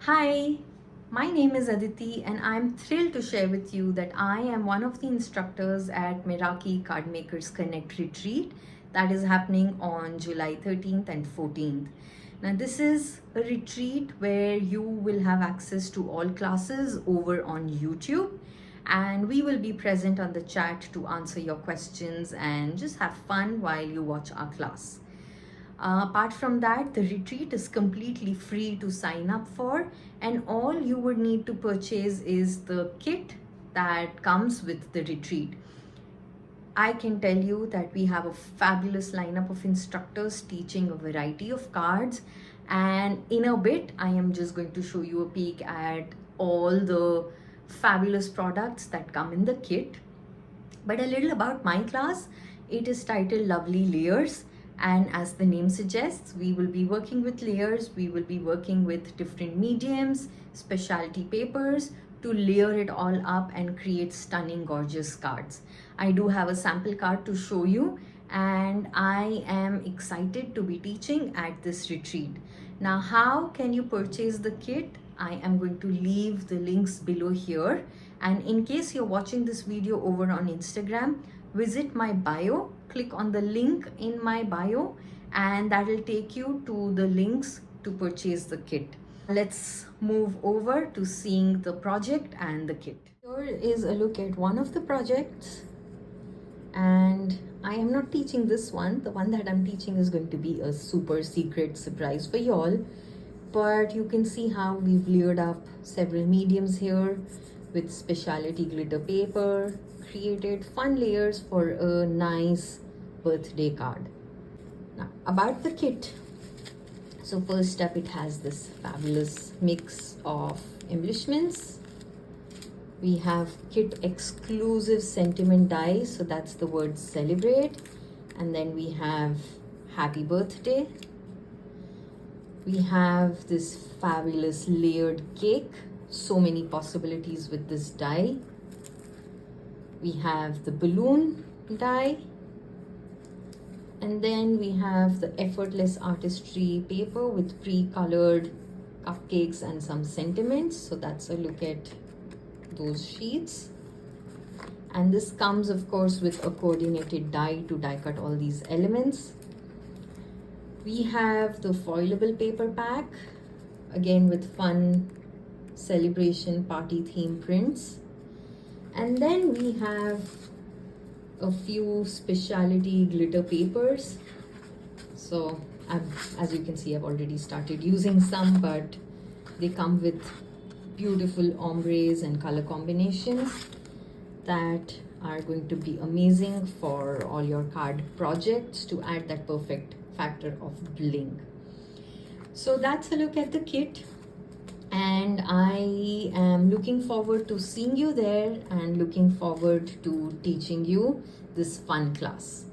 Hi, my name is Aditi and I'm thrilled to share with you that I am one of the instructors at Meraki Cardmakers Connect Retreat that is happening on July 13th and 14th. Now, this is a retreat where you will have access to all classes over on YouTube, and we will be present on the chat to answer your questions and just have fun while you watch our class. Apart from that, the retreat is completely free to sign up for, and all you would need to purchase is the kit that comes with the retreat. I can tell you that we have a fabulous lineup of instructors teaching a variety of cards, and in a bit, I am just going to show you a peek at all the fabulous products that come in the kit. But a little about my class. It is titled Lovely Layers, and as the name suggests, we will be working with layers. We will be working with different mediums, specialty papers to layer it all up and create stunning, gorgeous cards. I do have a sample card to show you, and I am excited to be teaching at this retreat. Now, how can you purchase the kit? I am going to leave the links below here. And in case you're watching this video over on Instagram, visit my bio, click on the link in my bio, and that will take you to the links to purchase the kit. Let's move over to seeing the project and the kit. Here is a look at one of the projects, and I am not teaching this one. The one that I'm teaching is going to be a super secret surprise for you all, but you can see how we've layered up several mediums here with specialty glitter paper, created fun layers for a nice birthday card. Now, about the kit. So first up, it has this fabulous mix of embellishments. We have kit exclusive sentiment dies, so that's the word celebrate. And then we have happy birthday. We have this fabulous layered cake. So many possibilities with this die. We have the balloon die. And then we have the effortless artistry paper with pre-colored cupcakes and some sentiments. So that's a look at those sheets. And this comes, of course, with a coordinated die to die cut all these elements. We have the foilable paper pack, again with fun celebration party theme prints. And then we have a few specialty glitter papers. So as you can see, I've already started using some, but they come with beautiful ombres and color combinations that are going to be amazing for all your card projects to add that perfect factor of bling. So that's a look at the kit, and I am looking forward to seeing you there and looking forward to teaching you this fun class.